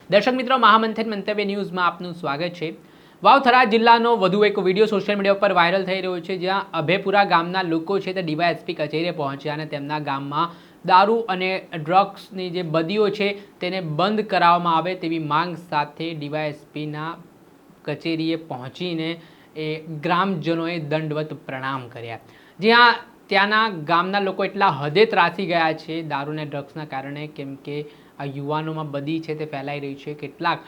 દર્શક મિત્રો, મહામંથન મંતવ્ય ન્યૂઝમાં આપનું સ્વાગત છે। વાવથરા જિલ્લાનો વધુ એક વિડીયો સોશિયલ મીડિયા પર વાયરલ થઈ રહ્યો છે, જ્યાં અભેપુરા ગામના લોકો છે તે ડીવાયએસપી કચેરીએ પહોંચ્યા અને તેમના ગામમાં દારૂ અને ડ્રગ્સની જે બદીઓ છે તેને બંધ કરાવવામાં આવે તેવી માંગ સાથે ડીવાયએસપીના કચેરીએ પહોંચીને ગ્રામજનોએ દંડવત પ્રણામ કર્યા। જ્યાં ત્યાંના ગામના લોકો એટલા હદે ત્રાસી ગયા છે દારૂ અને ડ્રગ્સના કારણે, કેમ કે આ યુવાનોમાં બદી છે તે ફેલાઈ રહી છે। કેટલાક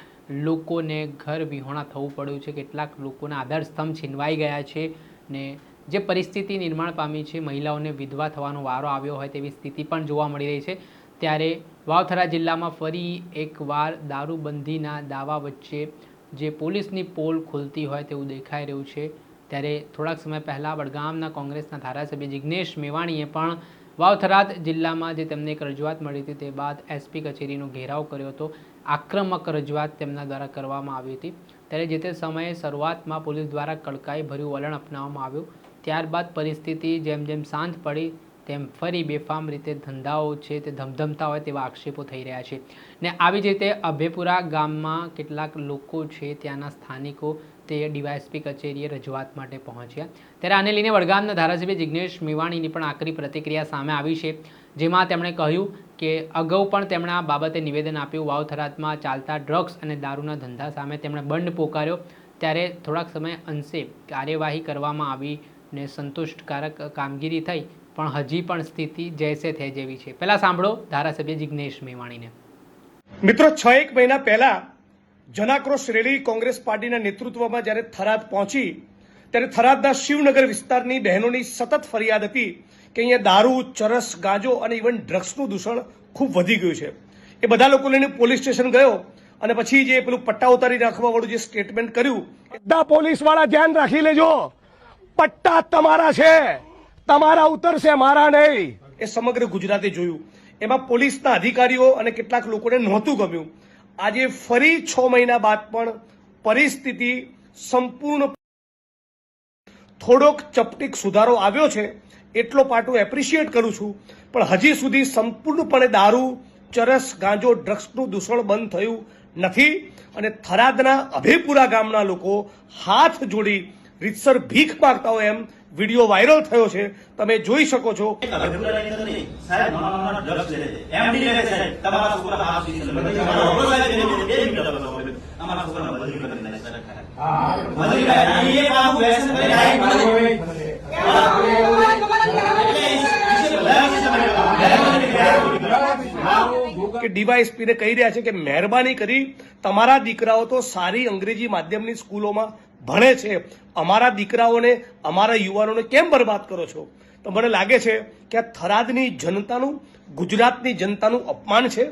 લોકોને ઘર વિહોણા થવું પડ્યું છે, કેટલાક લોકોના આધારસ્તંભ છીનવાઈ ગયા છે ને જે પરિસ્થિતિ નિર્માણ પામી છે, મહિલાઓને વિધવા થવાનો વારો આવ્યો હોય તેવી સ્થિતિ પણ જોવા મળી રહી છે। ત્યારે વાવથરા જિલ્લામાં ફરી એકવાર દારૂબંધીના દાવા વચ્ચે જે પોલીસની પોલ ખુલતી હોય તેવું દેખાઈ રહ્યું છે। ત્યારે થોડાક સમય પહેલાં વડગામના કોંગ્રેસના ધારાસભ્ય જિગ્નેશ મેવાણીએ પણ વાવથરા જિલ્લામાં જે તેમને એક રજૂઆત મળી હતી તે બાદ એસપી કચેરીનો ઘેરાવ કર્યો હતો। આક્રમક રજૂઆત તેમના દ્વારા કરવામાં આવી હતી। ત્યારે જે તે સમયે શરૂઆતમાં પોલીસ દ્વારા કડકાઈભર્યું વલણ અપનાવવામાં આવ્યું, ત્યારબાદ પરિસ્થિતિ જેમ જેમ શાંત પડી તેમ ફરી બેફામ રીતે ધંધાઓ છે તે ધમધમતા હોય તેવા આક્ષેપો થઈ રહ્યા છે। ને આવી જ રીતે અભેપુરા ગામમાં કેટલાક લોકો છે, ત્યાંના સ્થાનિકો તે ડીવાયએસપી કચેરીએ રજૂઆત માટે પહોંચ્યા। ત્યારે આને લઈને વડગામના ધારાસભ્ય જિગ્નેશ મેવાણીની પણ આકરી પ્રતિક્રિયા સામે આવી છે, જેમાં તેમણે કહ્યું કે અગાઉ પણ તેમણે આ બાબતે નિવેદન આપ્યું। વાવથરામાં ચાલતા ડ્રગ્સ અને દારૂના ધંધા સામે તેમણે બંધ પોકાર્યો, ત્યારે થોડાક સમય અંશે કાર્યવાહી કરવામાં આવી ને સંતુષ્ટકારક કામગીરી થઈ, પણ હજી પણ સ્થિતિ જૈસે થઈ જેવી છે। પહેલા સાંભળો ધારાસભ્ય જિગ્નેશ મેવાણીને। મિત્રો, 6-1 મહિના પહેલા જનાક્રોશ રેલી કોંગ્રેસ પાર્ટીના નેતૃત્વમાં જ્યારે થરાદ પહોંચી ત્યારે થરાદના શિવનગર વિસ્તારની બહેનોની સતત ફરિયાદ હતી કે અહીંયા દારૂ, ચરસ, ગાંજો અને ઇવન ડ્રગ્સનું દૂષણ ખૂબ વધી ગયું છે। એ બધા લોકો લઈને પોલીસ સ્ટેશન ગયો અને પછી જે પેલું પટ્ટા ઉતારી રાખવા વાળું જે સ્ટેટમેન્ટ કર્યું, બધા પોલીસ વાળા ધ્યાન રાખી લેજો, પટ્ટા તમારા છે, તમારા ઉતરશે, મારા નહીં। એ સમગ્ર ગુજરાતે જોયું। એમાં પોલીસના અધિકારીઓ અને કેટલાક લોકોને નહોતું ગમ્યું। આજે ફરી 6 મહિના બાદ પણ પરિસ્થિતિ સંપૂર્ણ થોડોક ચપટીક સુધારો આવ્યો છે, એટલો પાટું એપ્રિશિએટ કરું છું, પણ હજી સુધી સંપૂર્ણપણે દારૂ, ચરસ, ગાંજો, ડ્રગ્સનું દૂષણ બંધ થયું નથી અને થરાદના અભેપુરા ગામના લોકો હાથ જોડી રીતસર ભીખ માંગતા હોય એમ વિડીયો વાયરલ થયો છે, તમે જોઈ શકો છો। કે ડીવાયએસપી ને કહી રહ્યા છે કે મહેરબાની કરી તમારા દીકરાઓ તો સારી અંગ્રેજી માધ્યમની સ્કૂલોમાં ભણે છે, અમારા દીકરાઓને, અમારા યુવાનોને કેમ બરબાદ કરો છો? તો મને લાગે છે કે આ થરાદની જનતાનું, ગુજરાતની જનતાનું અપમાન છે।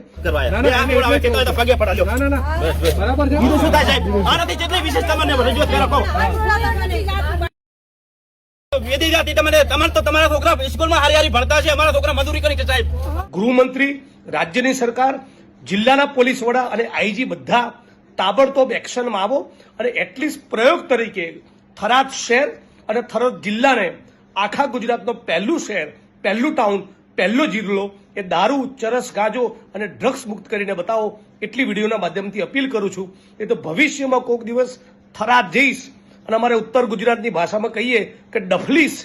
ગૃહમંત્રી, રાજ્યની સરકાર, જિલ્લાના પોલીસ વડા અને આઈજી બધા તાબડતોબ એક્શનમાં આવો અને એટલીસ્ટ પ્રયોગ તરીકે થરાદ શહેર અને થરાદ જિલ્લાને આખા ગુજરાતનો પહેલું શહેર, પહેલું ટાઉન, પહેલો જિલ્લો એ દારૂ, ચરસ, ગાંજો અને ડ્રગ્સ મુક્ત કરીને બતાવો, એટલી વિડીયોના માધ્યમથી અપીલ કરું છું। એ તો ભવિષ્યમાં કોઈક દિવસ થરાદ જઈશ અને અમારે ઉત્તર ગુજરાતની ભાષામાં કહીએ કે ડફલીશ,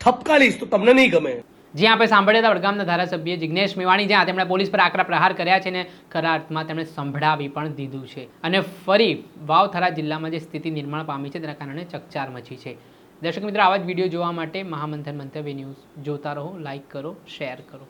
ઠપકાલીશ, તો તમને નહીં ગમે। જ્યાં આપણે સાંભળ્યા હતા વડગામના ધારાસભ્ય જિગ્નેશ મેવાણી, જ્યાં તેમણે પોલીસ પર આકરા પ્રહાર કર્યા છે ને ખરા અર્થમાં તેમણે સંભળાવી પણ દીધું છે અને ફરી વાવથરા જિલ્લામાં જે સ્થિતિ નિર્માણ પામી છે તેના કારણે ચકચાર મચી છે। દર્શક મિત્રો, આવા જ વિડીયો જોવા માટે મહામંથન મંતવ્ય ન્યૂઝ જોતા રહો, લાઇક કરો, શેર કરો।